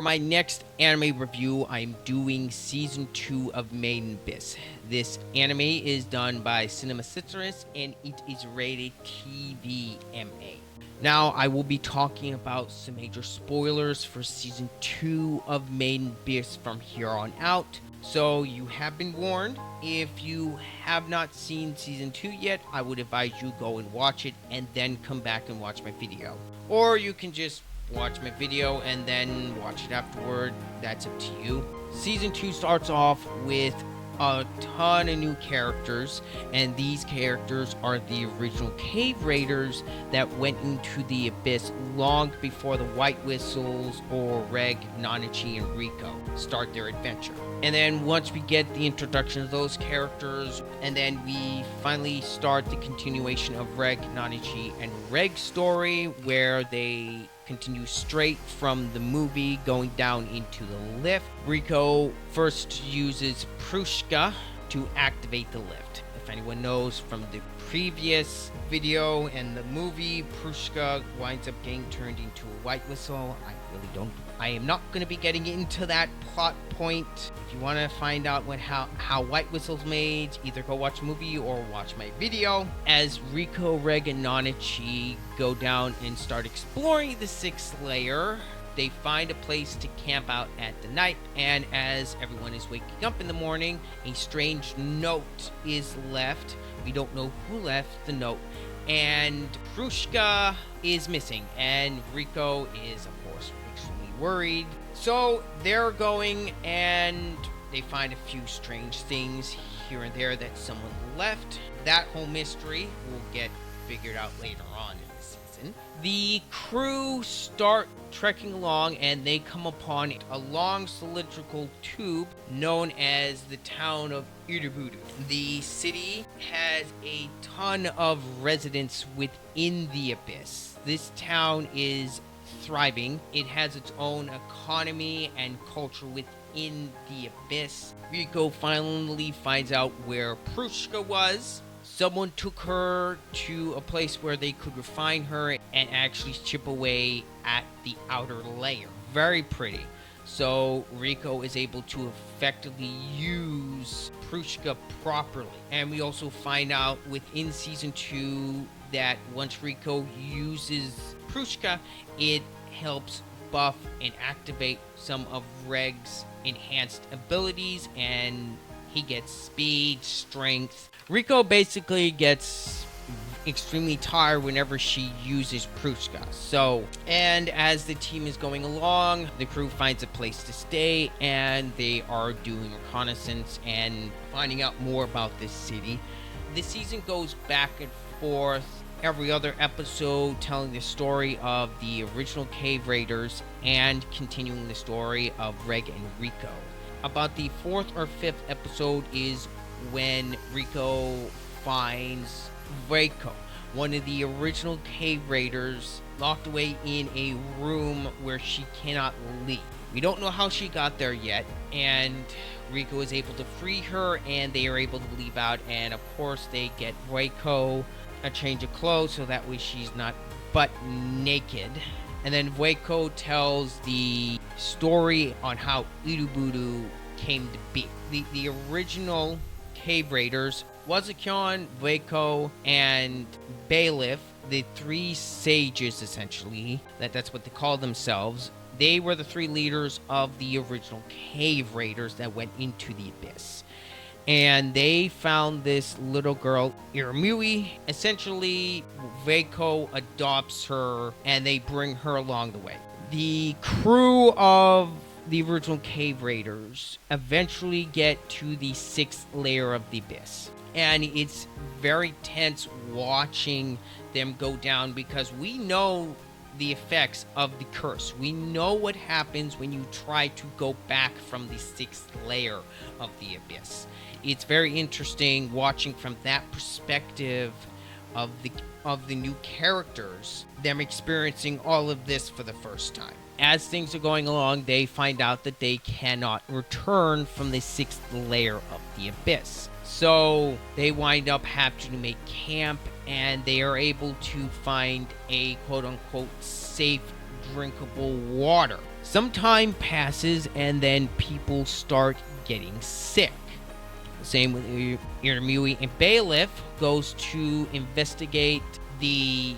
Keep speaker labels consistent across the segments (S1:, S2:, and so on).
S1: For my next anime review, I'm doing Season 2 of Made in Abyss. This anime is done by Cinema Citrus and it is rated TVMA. Now, I will be talking about some major spoilers for Season 2 of Made in Abyss from here on out. So, you have been warned. If you have not seen Season 2 yet, I would advise you go and watch it and then come back and watch my video. Or you can just watch my video and then watch it afterward. That's up to you. Season 2 starts off with a ton of new characters, and these characters are the original cave raiders that went into the abyss long before the White Whistles or Reg, Nanachi, and Riko start their adventure. And then once we get the introduction of those characters, and then we finally start the continuation of Reg, Nanachi, and Reg's story, where they continue straight from the movie going down into the lift. Riko first uses Prushka to activate the lift. If anyone knows from the previous video and the movie, Prushka winds up getting turned into a White Whistle. I am not going to be getting into that plot point. If you want to find out how White Whistle's made, either go watch the movie or watch my video. As Riko, Reg, and Nanachi go down and start exploring the 6th layer, they find a place to camp out at the night, and as everyone is waking up in the morning, a strange note is left. We don't know who left the note, and Prushka is missing, and Riko is, of course, extremely worried. So they're going and they find a few strange things here and there that someone left. That whole mystery will get figured out later on in the season. The crew start trekking along and they come upon a long cylindrical tube known as the town of Irubudu. The city has a ton of residents within the abyss. This town is thriving. It has its own economy and culture within the abyss. Riko finally finds out where Prushka was. Someone took her to a place where they could refine her and actually chip away at the outer layer. Very pretty. So Riko is able to effectively use Prushka properly. And we also find out within Season 2 that once Riko uses Prushka, it helps buff and activate some of Reg's enhanced abilities, and he gets speed, strength. Riko basically gets extremely tired whenever she uses Prushka. So, and as the team is going along, the crew finds a place to stay, and they are doing reconnaissance and finding out more about this city. The season goes back and forth every other episode, telling the story of the original cave raiders and continuing the story of Reg and Riko. About the 4th or 5th episode is when Riko finds Reiko, one of the original cave raiders, locked away in a room where she cannot leave. We don't know how she got there yet, and Riko is able to free her, and they are able to leave out, and of course they get Reiko a change of clothes so that way she's not butt naked. And then Reiko tells the story on how Irubudu came to be. The original cave raiders, Wazakyon, Reiko, and Bailiff, the 3 sages essentially, that's what they call themselves. They were the 3 leaders of the original cave raiders that went into the abyss. And they found this little girl, Iramui. Essentially, Reiko adopts her and they bring her along the way. The crew of the original cave raiders eventually get to the 6th layer of the abyss. And it's very tense watching them go down because we know the effects of the curse. We know what happens when you try to go back from the 6th layer of the abyss. It's very interesting watching from that perspective of the new characters, them experiencing all of this for the first time. As things are going along, they find out that they cannot return from the 6th layer of the abyss. So they wind up having to make camp, and they are able to find a quote-unquote safe drinkable water. Some time passes, and then people start getting sick. Same with Irumui, and Bailiff goes to investigate the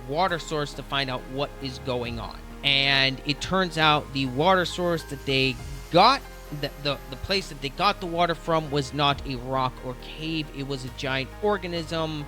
S1: water source to find out what is going on. And it turns out the water source that they got, the place that they got the water from, was not a rock or cave. It was a giant organism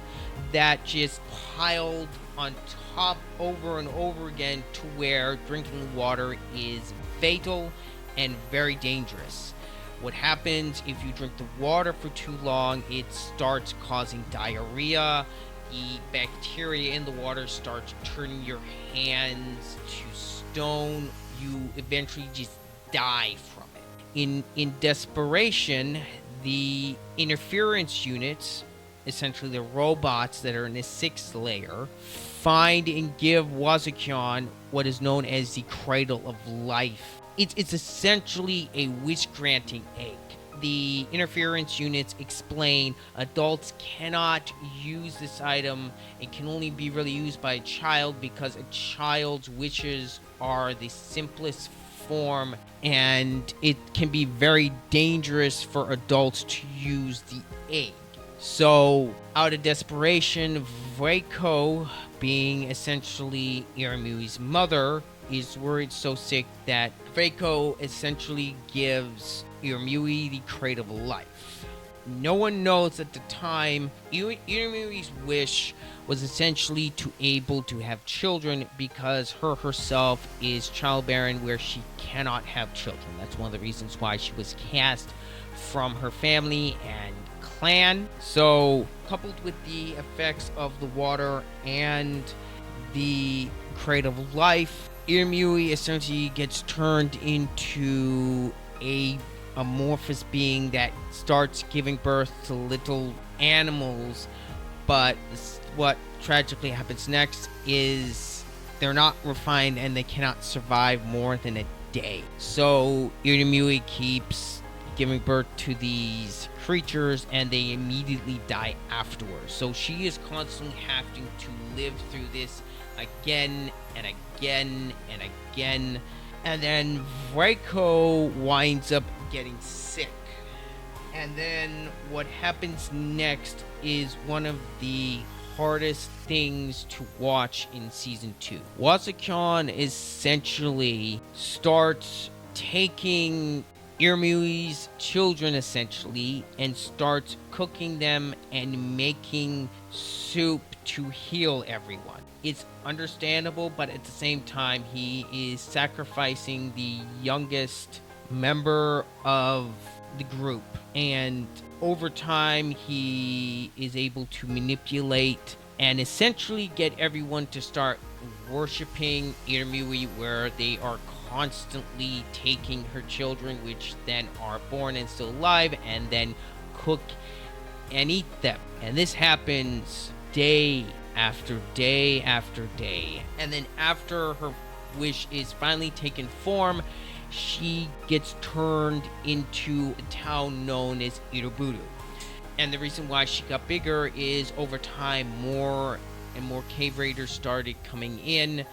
S1: that just piled on top over and over again, to where drinking water is fatal and very dangerous. What happens if you drink the water for too long? It starts causing diarrhea. The bacteria in the water starts turning your hands to stone. You eventually just die from it. In desperation, the interference units, essentially the robots that are in the 6th layer, find and give Wazukyan what is known as the Cradle of Life. It's essentially a wish-granting egg. The interference units explain adults cannot use this item. It can only be really used by a child, because a child's wishes are the simplest form, and it can be very dangerous for adults to use the egg. So, out of desperation, Reiko, being essentially Irumui's mother, is worried so sick that Reiko essentially gives Irumui the Cradle of Life. No one knows at the time Irumui's wish was essentially to able to have children, because herself is childbearing, where she cannot have children. That's one of the reasons why she was cast from her family and clan. So, coupled with the effects of the water and the Cradle of Life, Irumui essentially gets turned into a amorphous being that starts giving birth to little animals. But what tragically happens next is they're not refined, and they cannot survive more than a day. So Irumui keeps giving birth to these creatures, and they immediately die afterwards. So she is constantly having to live through this again and again and again. And then Reiko winds up getting sick. And then what happens next is one of the hardest things to watch in season 2. Wazukyan essentially starts taking Irumui's children essentially and starts cooking them and making soup to heal everyone. It's understandable, but at the same time, he is sacrificing the youngest member of the group. And over time, he is able to manipulate and essentially get everyone to start worshiping Irumui, where they are constantly taking her children, which then are born and still alive, and then cook and eat them. And this happens day after day after day. And then after her wish is finally taken form, she gets turned into a town known as Iruburu. And the reason why she got bigger is over time, more and more cave raiders started coming in,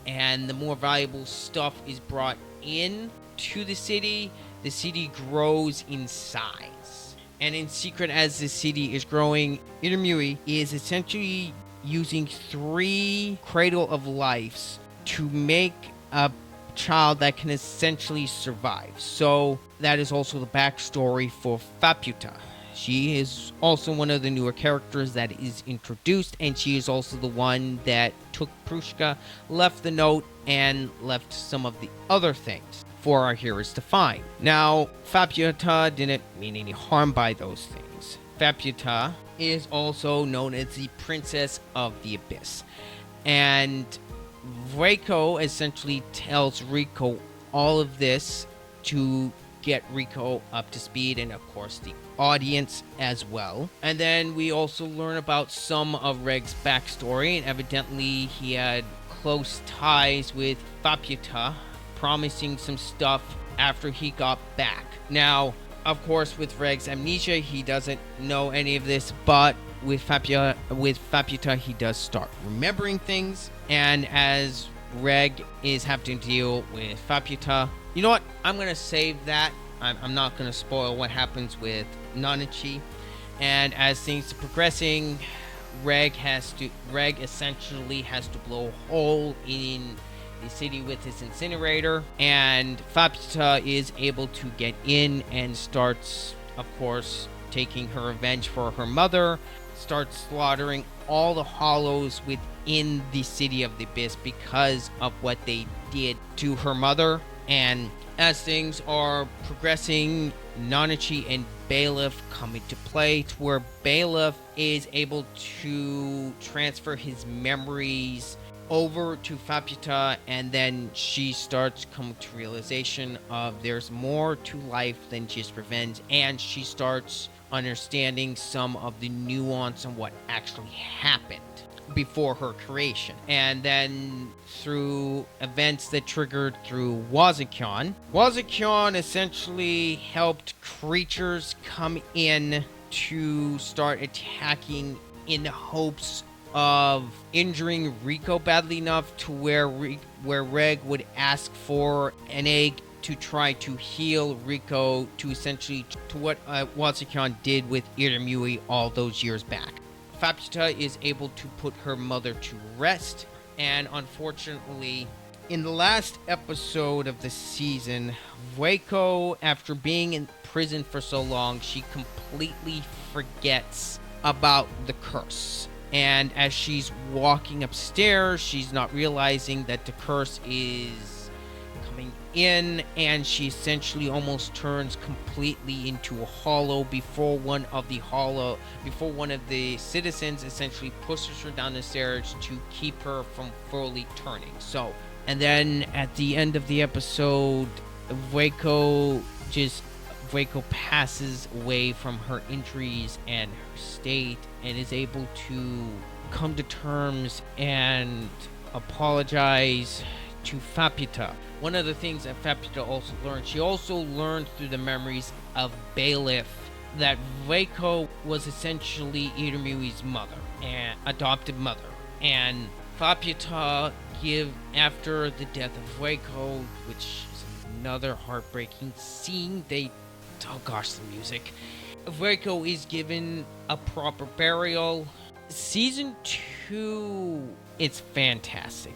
S1: and the more valuable stuff is brought in to the city grows in size. And in secret, as the city is growing, Irumui is essentially using 3 Cradle of Lives to make a child that can essentially survive. So that is also the backstory for Faputa. She is also one of the newer characters that is introduced, and she is also the one that took Prushka, left the note, and left some of the other things for our heroes to find. Now, Faputa didn't mean any harm by those things. Faputa is also known as the Princess of the Abyss. And Reiko essentially tells Rico all of this to get Rico up to speed, and of course the audience as well. And then we also learn about some of Reg's backstory, and evidently he had close ties with Faputa, promising some stuff after he got back. Now, of course, with Reg's amnesia, he doesn't know any of this, but with Faputa, he does start remembering things. And as Reg is having to deal with Faputa. You know what? I'm going to save that. I'm not going to spoil what happens with Nanachi. And as things are progressing, Reg essentially has to blow a hole in the city with his incinerator, and Faputa is able to get in and starts, of course, taking her revenge for her mother, starts slaughtering all the hollows within the city of the abyss because of what they did to her mother. And as things are progressing, Nanachi and Bailiff come into play, to where Bailiff is able to transfer his memories over to Faputa, and then she starts coming to realization of there's more to life than just revenge, and she starts understanding some of the nuance on what actually happened before her creation. And then through events that triggered through Wazakyon essentially helped creatures come in to start attacking in the hopes of injuring Rico badly enough to where Reg would ask for an egg to try to heal Rico to essentially to what Wazakyon did with Irumui all those years back. Faputa is able to put her mother to rest, and unfortunately, in the last episode of the season, Waco, after being in prison for so long, she completely forgets about the curse. And as she's walking upstairs, she's not realizing that the curse is coming in, and she essentially almost turns completely into a hollow before one of the citizens essentially pushes her down the stairs to keep her from fully turning. So, and then at the end of the episode, Waco passes away from her injuries and her state, and is able to come to terms and apologize to Faputa. One of the things that Faputa also learned, she also learned through the memories of Bailiff that Waco was essentially Irumui's mother, and adopted mother. And Faputa after the death of Waco, which is another heartbreaking scene, oh gosh, the music. Waco is given a proper burial. Season 2, it's fantastic.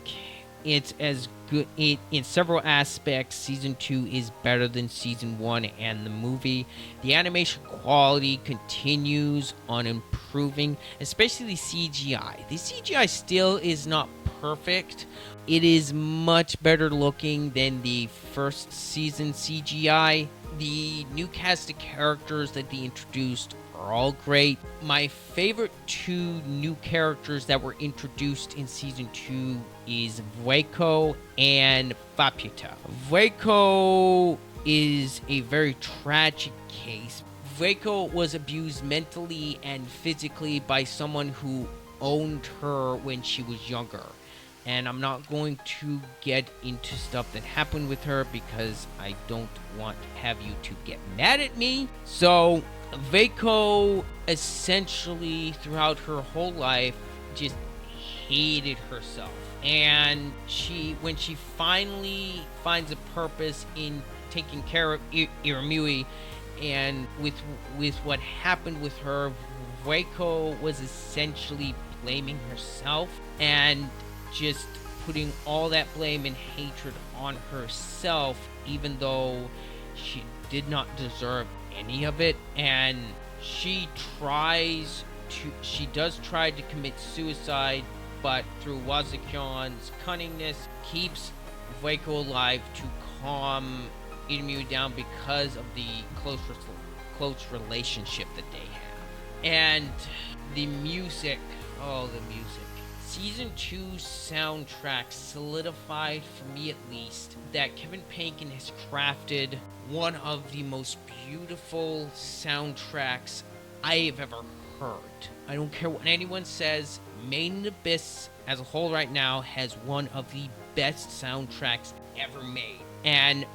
S1: It's as good in several aspects. Season 2 is better than season 1 and the movie. The animation quality continues on improving, especially the CGI. The CGI still is not perfect. It is much better looking than the first season CGI. The new cast of characters that they introduced are all great. My favorite 2 new characters that were introduced in season 2 is Waco and Faputa. Waco is a very tragic case. Waco was abused mentally and physically by someone who owned her when she was younger. And I'm not going to get into stuff that happened with her because I don't want to have you to get mad at me. So, Waco essentially throughout her whole life just hated herself. And when she finally finds a purpose in taking care of Irumui, and with what happened with her, Waco was essentially blaming herself and just putting all that blame and hatred on herself, even though she did not deserve any of it. And she does try to commit suicide, but through Wazakyon's cunningness, keeps Waco alive to calm Irumui down because of the close relationship that they have. And the music, Season 2 soundtrack solidified, for me at least, that Kevin Bacon has crafted one of the most beautiful soundtracks I have ever heard. I don't care what anyone says, Made in Abyss as a whole right now has one of the best soundtracks ever made. And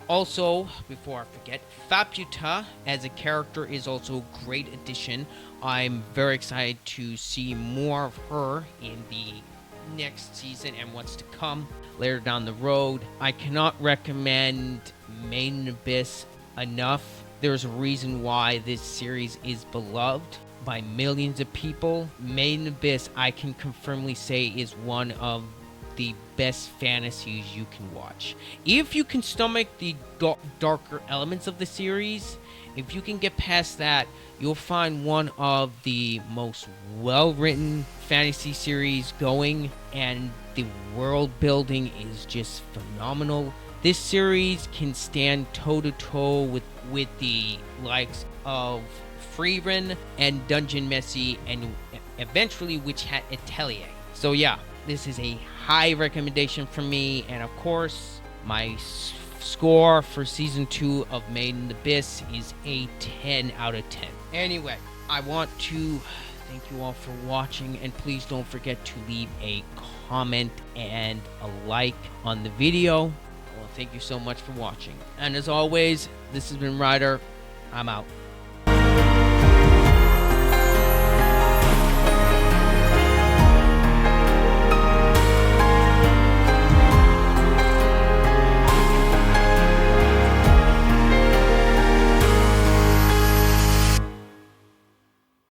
S1: also, before I forget, Faputa as a character is also a great addition. I'm very excited to see more of her in the next season and what's to come later down the road. I cannot recommend Made in Abyss enough. There's a reason why this series is beloved by millions of people. Made in Abyss, I can confirmly say, is one of the best fantasies you can watch. If you can stomach the darker elements of the series, if you can get past that, you'll find one of the most well-written fantasy series going, and the world building is just phenomenal. This series can stand toe-to-toe with the likes of Freeran and Dungeon Messi, and eventually Witch Hat Atelier. So yeah, this is a high recommendation from me, and of course, my score for season 2 of Made in Abyss is a 10 out of 10. Anyway, I want to thank you all for watching, and please don't forget to leave a comment and a like on the video. Well, thank you so much for watching. And as always, this has been Ryder. I'm out.